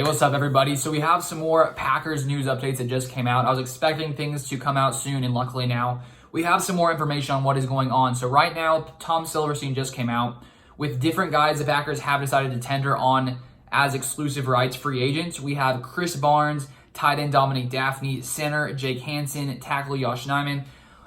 Hey, what's up, everybody? So we have some more Packers news updates that just came out. I was expecting things to come out soon, and luckily now we have some more information on what is going on. So right now, Tom Silverstein just came out with different guys the Packers have decided to tender on as exclusive rights free agents. We have Chris Barnes, tight end Dominic Daphne, center Jake Hansen, tackle Yoshinaiman,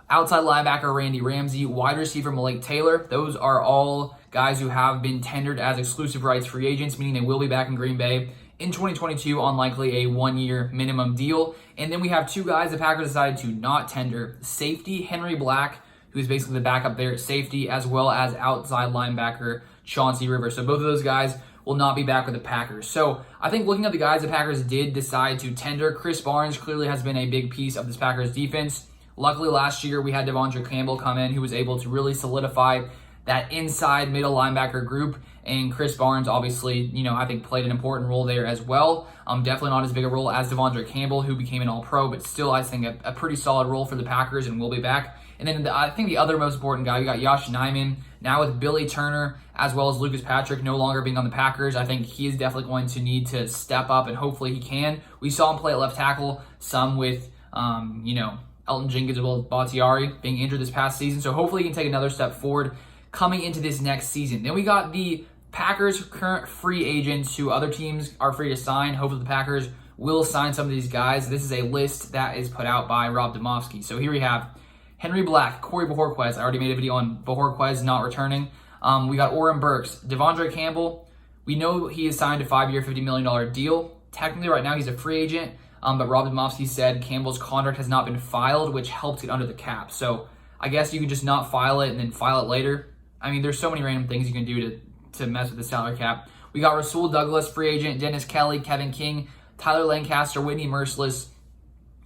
outside linebacker Randy Ramsey, wide receiver Malik Taylor. Those are all guys who have been tendered as exclusive rights free agents, meaning they will be back in Green Bay in 2022 on likely a 1-year minimum deal. And then we have two guys the Packers decided to not tender. Safety Henry Black, who's basically the backup there at safety, as well as outside linebacker Chauncey Rivers. So both of those guys will not be back with the Packers. So I think looking at the guys the Packers did decide to tender, Chris Barnes clearly has been a big piece of this Packers defense. Luckily last year we had Devondre Campbell come in who was able to really solidify that inside middle linebacker group, and Chris Barnes obviously, I think played an important role there as well. Definitely not as big a role as Devondre Campbell, who became an All-Pro, but still I think a pretty solid role for the Packers and will be back. And then I think the other most important guy, we got Yoshinaiman, now with Billy Turner as well as Lucas Patrick no longer being on the Packers. I think he is definitely going to need to step up, and hopefully he can. We saw him play at left tackle, some with, Elton Jenkins as well as Bakhtiari being injured this past season. So hopefully he can take another step forward coming into this next season. Then we got the Packers' current free agents who other teams are free to sign. Hopefully the Packers will sign some of these guys. This is a list that is put out by Rob Demovsky. So here we have Henry Black, Corey Bojorquez. I already made a video on Bojorquez not returning. We got Oren Burks, Devondre Campbell. We know he is signed a 5-year, $50 million deal. Technically right now he's a free agent, but Rob Demovsky said Campbell's contract has not been filed, which helps it under the cap. So I guess you can just not file it and then file it later. I mean, there's so many random things you can do to mess with the salary cap. We got Rasul Douglas, free agent, Dennis Kelly, Kevin King, Tyler Lancaster, Whitney Merciless,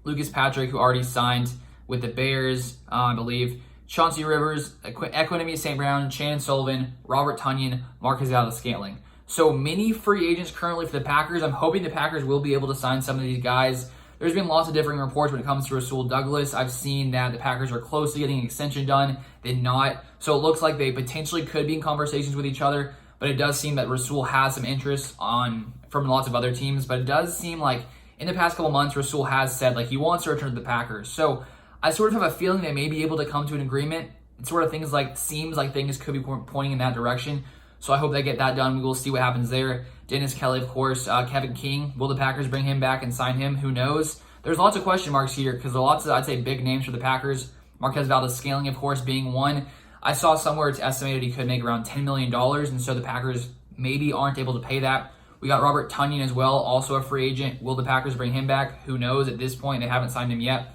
Lucas Patrick, who already signed with the Bears, I believe, Chauncey Rivers, Equinemi St. Brown, Shannon Sullivan, Robert Tonyan, Marcus Valdes-Scantling. So many free agents currently for the Packers. I'm hoping the Packers will be able to sign some of these guys. There's been lots of differing reports when it comes to Rasul Douglas. I've seen that the Packers are close to getting an extension done, then not. So it looks like they potentially could be in conversations with each other, but it does seem that Rasul has some interest from lots of other teams. But it does seem like in the past couple months, Rasul has said he wants to return to the Packers. So I sort of have a feeling they may be able to come to an agreement. It sort of seems like things could be pointing in that direction. So I hope they get that done. We will see what happens there. Dennis Kelly, of course, Kevin King. Will the Packers bring him back and sign him? Who knows? There's lots of question marks here because there are lots of, I'd say, big names for the Packers. Marquez Valdes-Scantling, of course, being one. I saw somewhere it's estimated he could make around $10 million, and so the Packers maybe aren't able to pay that. We got Robert Tonyan as well, also a free agent. Will the Packers bring him back? Who knows? At this point, they haven't signed him yet.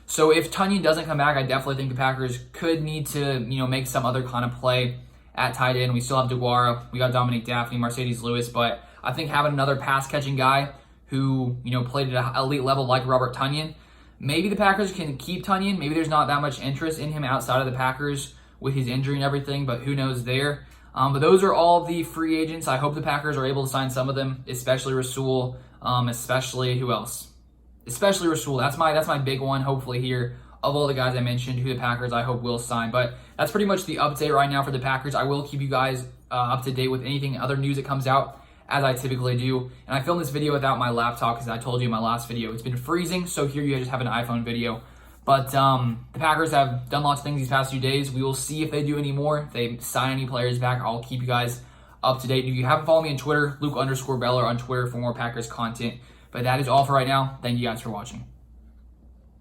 So if Tonyan doesn't come back, I definitely think the Packers could need to, make some other kind of play at tight end. We still have DeGuara. We got Dominic Daphne, Mercedes Lewis, but I think having another pass-catching guy who, played at an elite level like Robert Tonyan, maybe the Packers can keep Tonyan. Maybe there's not that much interest in him outside of the Packers with his injury and everything, but who knows there. But those are all the free agents. I hope the Packers are able to sign some of them, especially Rasul, especially who else? Especially Rasul. That's my big one, hopefully, here of all the guys I mentioned who the Packers I hope will sign. But that's pretty much the update right now for the Packers. I will keep you guys up to date with anything, other news that comes out, as I typically do. And I filmed this video without my laptop because I told you in my last video it's been freezing, so here you just have an iPhone video. But the Packers have done lots of things these past few days. We will see if they do any more. If they sign any players back, I'll keep you guys up to date. If you haven't followed me on Twitter, Luke_Beller on Twitter for more Packers content. But that is all for right now. Thank you guys for watching.